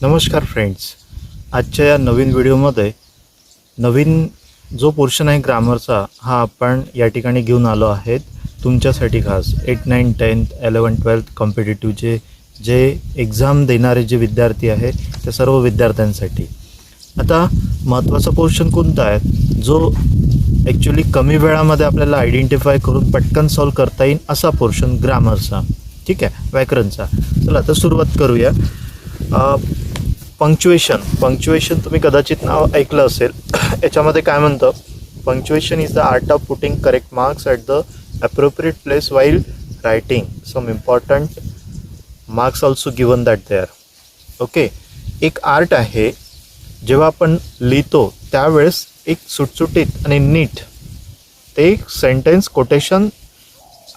नमस्कार फ्रेंड्स, आजच्या या नवीन व्हिडिओमध्ये नवीन जो पोर्शन आहे ग्रामरचा हा आपण या ठिकाणी घेऊन आलो आहेत तुमच्यासाठी खास 8, 9, 10, 11, 12 कॉम्पिटिटिव्हचे जे एक्झाम देणारे जे विद्यार्थी आहे त्या सर्व विद्यार्थ्यांसाठी. आता महत्त्वाचा पोर्शन कोणता आहे जो ॲक्च्युली कमी वेळामध्ये आपल्याला आयडेंटिफाय करून पटकन सॉल्व करता येईल असा पोर्शन ग्रामरचा. ठीक आहे, व्याकरणचा. चला आता सुरुवात करूया. पंक्च्युएशन तुम्ही कदाचित नाव ऐकलं असेल. याच्यामध्ये काय म्हणतं, punctuation is the art of putting correct marks at the appropriate place while writing some important marks also given that there. Okay, एक आर्ट आहे. जेव्हा आपण लिहितो त्यावेळेस एक सुटसुटीत आणि नीट ते सेंटेन्स कोटेशन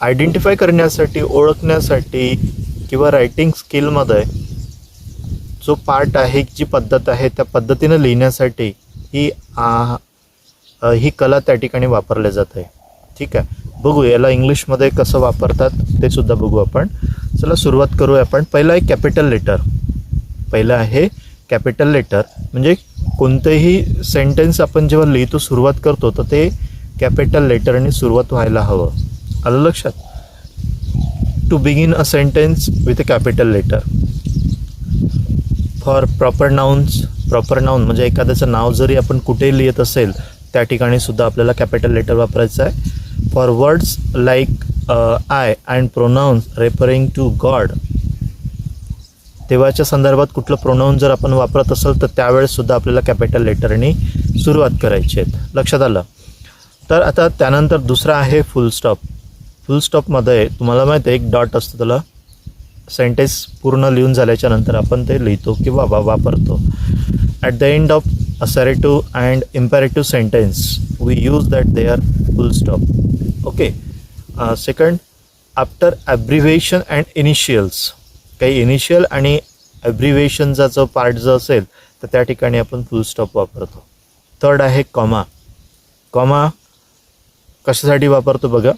आयडेंटिफाय करण्यासाठी, ओळखण्यासाठी किंवा रायटिंग स्किलमध्ये जो पार्ट आहे, जी पद्धत आहे त्या पद्धतीनं लिहिण्यासाठी ही कला त्या ठिकाणी वापरल्या जाते. ठीक आहे, बघू याला इंग्लिशमध्ये कसं वापरतात ते सुद्धा बघू आपण. चला सुरुवात करूया आपण. पहिलं आहे कॅपिटल लेटर. पहिलं आहे कॅपिटल लेटर म्हणजे कोणतेही सेंटेन्स आपण जेव्हा लिहितो, सुरुवात करतो तर ते कॅपिटल लेटरने सुरुवात व्हायला हवं. आलं लक्षात? To begin a sentence with a capital letter. For proper noun म्हणजे एखाद्याचं नाव जरी आपण कुठेही लिहित असेल त्या ठिकाणी सुद्धा आपल्याला कॅपिटल लेटर वापरायचं आहे. For words like I and pronouns referring to God, देवाच्या संदर्भात कुठलं प्रोनाऊन जर आपण वापरत असेल तर त्यावेळेस सुद्धा आपल्याला कॅपिटल लेटरने सुरुवात करायची आहे. लक्षात आलं? तर आता त्यानंतर दुसरा आहे फुल स्टॉप. फुल स्टॉपमध्ये तुम्हाला माहिती आहे एक डॉट असतो, त्याला सेंटेन्स पूर्ण लिहून झाल्याच्या नंतर आपण ते लिहितो किंवा वापरतो. At the end of assertive and imperative sentence we use that there full stop. Okay. Second, after abbreviation and initials. काही इनिशियल आणि ॲब्रिव्हिएशनचा जो पार्ट जो असेल तर त्या ठिकाणी आपण फुल स्टॉप वापरतो. थर्ड आहे कॉमा. कॉमा कशासाठी वापरतो बघा.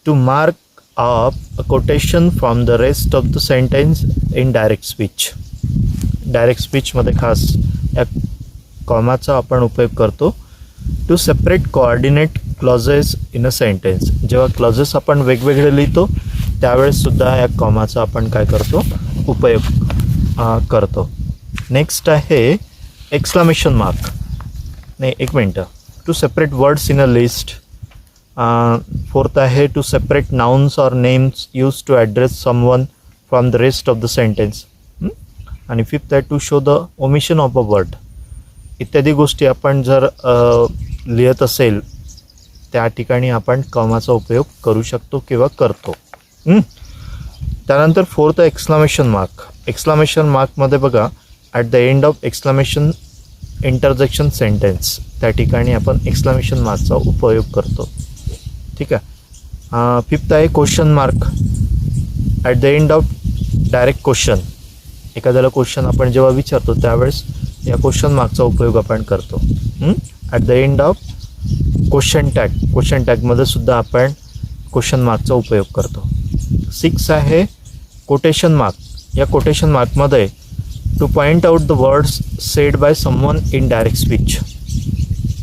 To mark off a quotation from the rest of the sentence in direct speech. Direct स्पीचमध्ये खास या कॉमाचा आपण उपयोग करतो. To separate coordinate clauses in a sentence. जेव्हा क्लॉजेस आपण वेगवेगळे लिहितो त्यावेळेस सुद्धा या कॉमाचा आपण काय करतो, उपयोग करतो. नेक्स्ट आहे एक्सक्लामेशन मार्क. नाही, एक मिनटं. To separate words in a list. Fourth आहे to separate nouns or names use to address someone from the rest of the sentence. आणि फिफ्थ आहे to show the omission of a word. इत्यादी गोष्टी आपण जर लिहित असेल त्या ठिकाणी आपण कॉमाचा उपयोग करू शकतो किंवा करतो. त्यानंतर फोर्थ आहे एक्सक्लामेशन मार्क. एक्सक्लामेशन मार्कमध्ये बघा at the end of exclamation interjection sentence त्या ठिकाणी आपण एक्सक्लामेशन मार्कचा उपयोग करतो. ठीक आहे. फिफ्थ आहे question mark. At the end of direct question. एखाद्याला क्वेश्चन आपण जेव्हा विचारतो त्यावेळेस या क्वेश्चन मार्कचा उपयोग आपण करतो. At the end of question tag. Question टॅगमध्ये सुद्धा आपण क्वेश्चन मार्कचा उपयोग करतो. 6 आहे कोटेशन मार्क. या कोटेशन मार्कमध्ये to point out the words said by someone in direct speech.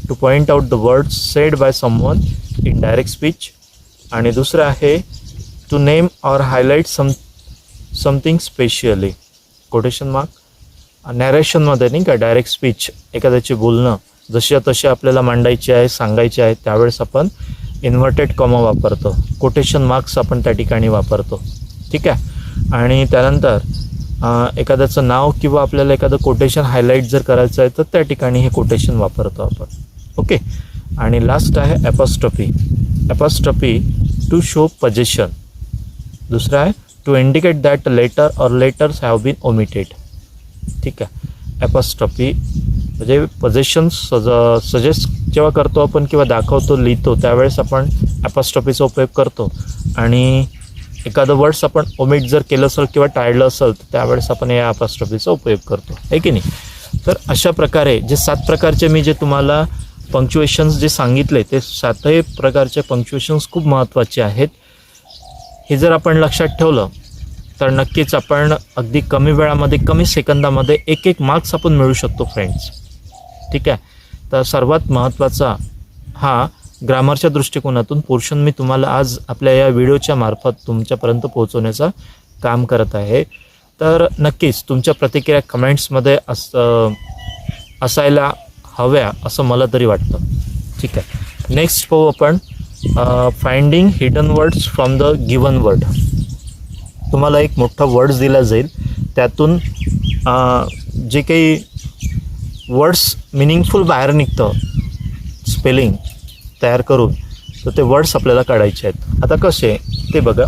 To point out the words said by someone in direct speech. आणि दुसरं आहे to name or highlight something specially. Quotation mark नॅरेशनमध्ये नाही का, direct speech एखाद्याचे बोलणं जशा तसे आपल्याला मांडायचे आहे, सांगायचे आहे त्यावेळेस आपण इन्व्हर्टेड कॉमा वापरतो. कोटेशन मार्क्स आपण त्या ठिकाणी वापरतो. ठीक आहे. आणि त्यानंतर एखाद्याचं नाव किंवा आपल्याला एखादं कोटेशन हायलाईट जर करायचं आहे तर त्या ठिकाणी हे कोटेशन वापरतो आपण. ओके. आणि लास्ट आहे apostrophe. Apostrophe to show position. दुसरा आहे to indicate that letter or letters have been omitted. ठीक आहे. ॲपॉस्ट्रॉफी म्हणजे पोझिशन सजेस्ट जेव्हा करतो आपण किंवा दाखवतो, लिहितो त्यावेळेस आपण ॲपॉस्ट्रॉफीचा उपयोग करतो. आणि एखादं वर्ड्स आपण ओमिट जर केलं असेल किंवा टाळलं असेल तर त्यावेळेस आपण या ॲपॉस्ट्रॉफीचा उपयोग करतो, आहे की नाही. तर अशा प्रकारे जे 7 प्रकारचे मी जे तुम्हाला पंक्च्युएशन्स जे सांगितले ते 7ही प्रकारचे पंक्च्युएशन्स खूप महत्त्वाचे आहेत. हे जर आपण लक्षात ठेवलं तर नक्कीच आपण अगदी कमी वेळामध्ये कमी सेकंदामध्ये एक मार्क्स आपण मिळवू शकतो फ्रेंड्स. ठीक आहे. तर सर्वात महत्त्वाचा हा ग्रामरच्या दृष्टिकोनातून पोर्शन मी तुम्हाला आज आपल्या या व्हिडिओच्या मार्फत तुमच्यापर्यंत पोहोचवण्याचा काम करत आहे. तर नक्कीच तुमच्या प्रतिक्रिया कमेंट्समध्ये असायला हव्या असं मला तरी वाटतं. ठीक आहे. नेक्स्ट पाहू आपण finding hidden words from the given word. तुम्हाला एक मोठा वर्ड्स दिला जाईल, त्यातून जे काही वर्ड्स मिनिंगफुल बाहेर निघतं स्पेलिंग तयार करून, तर ते वर्ड्स आपल्याला काढायचे आहेत. आता कसे ते बघा.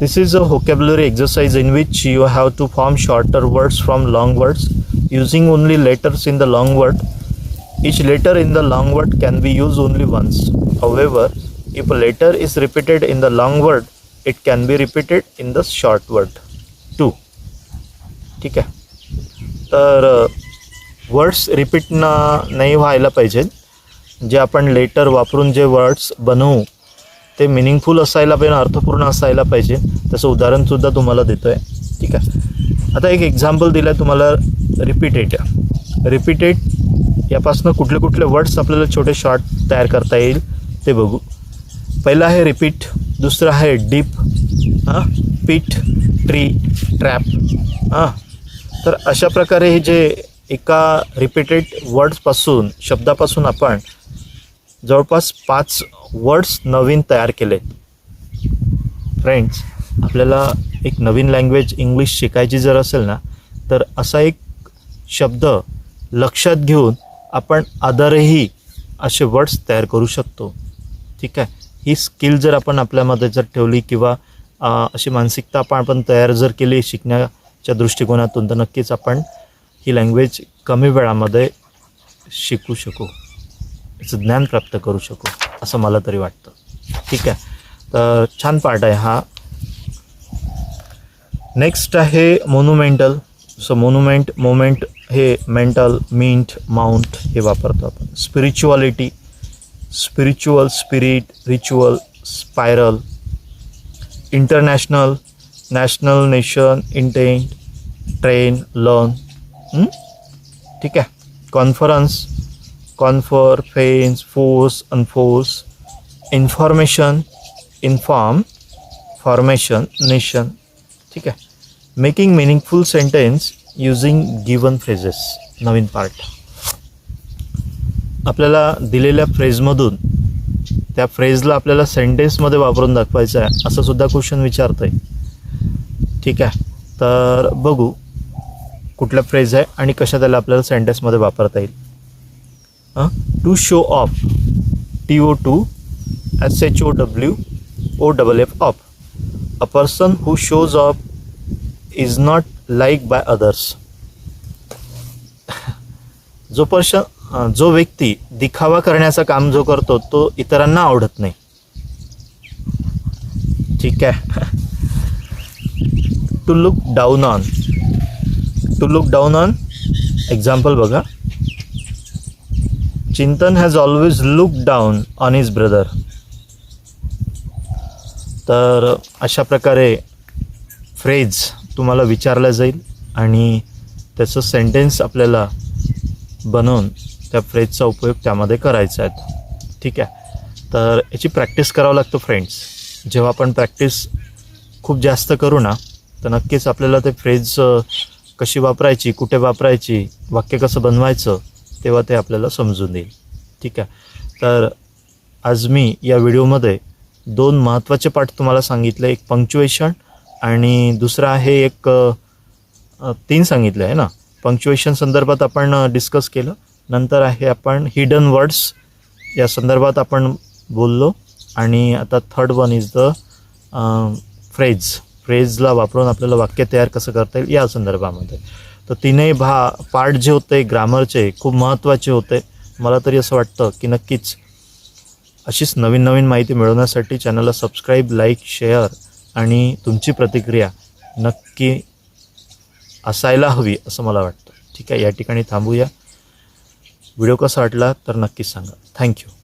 This is a vocabulary exercise in which you have to form shorter words from long words using only letters in the long word. Each letter in the long word can be used only once. However, if a letter is repeated in the long word, it can be repeated in the short word too. ठीक आहे. तर words repeat नाही व्हायला पाहिजे. जे आपण letter वापरून जे वर्ड्स बनवू ते मिनिंगफुल असायला पाहिजे, अर्थपूर्ण असायला पाहिजे. त्याचं उदाहरणसुद्धा तुम्हाला देतो आहे. ठीक आहे. आता एक एक्झाम्पल दिलं आहे तुम्हाला. रिपीटेड यापासून कुठले कुठले वर्ड्स आपल्याला छोटे शॉर्ट तयार करता येईल ते बघू. पहिलं आहे रिपीट, दुसरं आहे डीप, पीट, ट्री, ट्रॅप. तर अशा प्रकारे हे जे एका रिपीटेड वर्ड्सपासून शब्दापासून आपण जवळपास 5 वर्ड्स नवीन तयार केले. फ्रेंड्स, आपल्याला एक नवीन लँग्वेज इंग्लिश शिकायची जर असेल ना, तर असा एक शब्द लक्षात घेऊन आपण अदरही असे वर्ड्स तयार करू शकतो. ठीक आहे. ही स्किल जर आपण आपल्यामध्ये जर ठेवली किंवा अशी मानसिकता आपण तयार जर केली शिकण्याच्या दृष्टिकोनातून, तर नक्कीच आपण ही लँग्वेज कमी वेळामध्ये शिकू शकू, याचं ज्ञान प्राप्त करू शकू असं मला तरी वाटतं. ठीक आहे. तर छान पार्ट आहे हा. नेक्स्ट आहे मोन्युमेंटल. सो मोमेंट हे मेंटल, मिंट, माउंट हे वापरतो आपण. Spirituality, spiritual, spirit, ritual, spiral. International, national, nation, intent, train, learn. ठीक आहे. Conference, confer, fence, force, unforce. Information, inform, formation, nation. ठीक आहे. Making meaningful sentence using given phrases. नवीन part. आपल्याला दिलेल्या फ्रेजमधून त्या फ्रेजला आपल्याला सेंटेन्समध्ये वापरून दाखवायचं आहे असं सुद्धा क्वेश्चन विचारतं आहे. ठीक आहे. तर बघू कुठला फ्रेज आहे आणि कशा त्याला आपल्याला सेंटेन्समध्ये वापरता येईल. To show off, TO2 SHOWOFF off. A person who shows off is not like by others. जो व्यक्ती दिखावा करण्याचं काम जो करतो तो इतरांना आवडत नाही. ठीक आहे. To look down on. To look down on example बघा. Chintan has always look down on his brother. तर अशा प्रकारे फ्रेज तुम्हाला विचारला जाईल आणि त्याचं सेंटेन्स आपल्याला बनवून त्या फ्रेजचा उपयोग त्यामध्ये करायचा आहे. ठीक आहे. तर याची प्रॅक्टिस करावं लागतं फ्रेंड्स. जेव्हा आपण प्रॅक्टिस खूप जास्त करू ना, तर नक्कीच आपल्याला ते फ्रेज कशी वापरायची, कुठे वापरायची, वाक्य कसं बनवायचं, तेव्हा ते आपल्याला समजून येईल. ठीक आहे. तर आज मी या व्हिडिओमध्ये 2 महत्त्वाचे पार्ट तुम्हाला सांगितले. एक पंक्च्युएशन आणि दुसरा आहे एक 3 सांगितले आहे ना. पंक्च्युएशन संदर्भात आपण डिस्कस केलं. नंतर आहे आपण हिडन वर्ड्स या संदर्भात आपण बोललो. आणि आता थर्ड वन इज द फ्रेजला वापरून आपल्याला वाक्य तयार कसं करता येईल या संदर्भामध्ये. तर तीनही पार्ट जे होते ग्रामरचे खूप महत्त्वाचे होते. मला तरी असं वाटतं की नक्कीच अशीच नवीन नवीन माहिती मिळवण्यासाठी चॅनलला सबस्क्राईब, लाईक, शेअर आणि तुमची प्रतिक्रिया नक्की असायला हवी असं मला वाटतं. ठीक आहे. या ठिकाणी थांबूया. व्हिडिओ कसा वाटला तर नक्कीच सांगा. थँक्यू.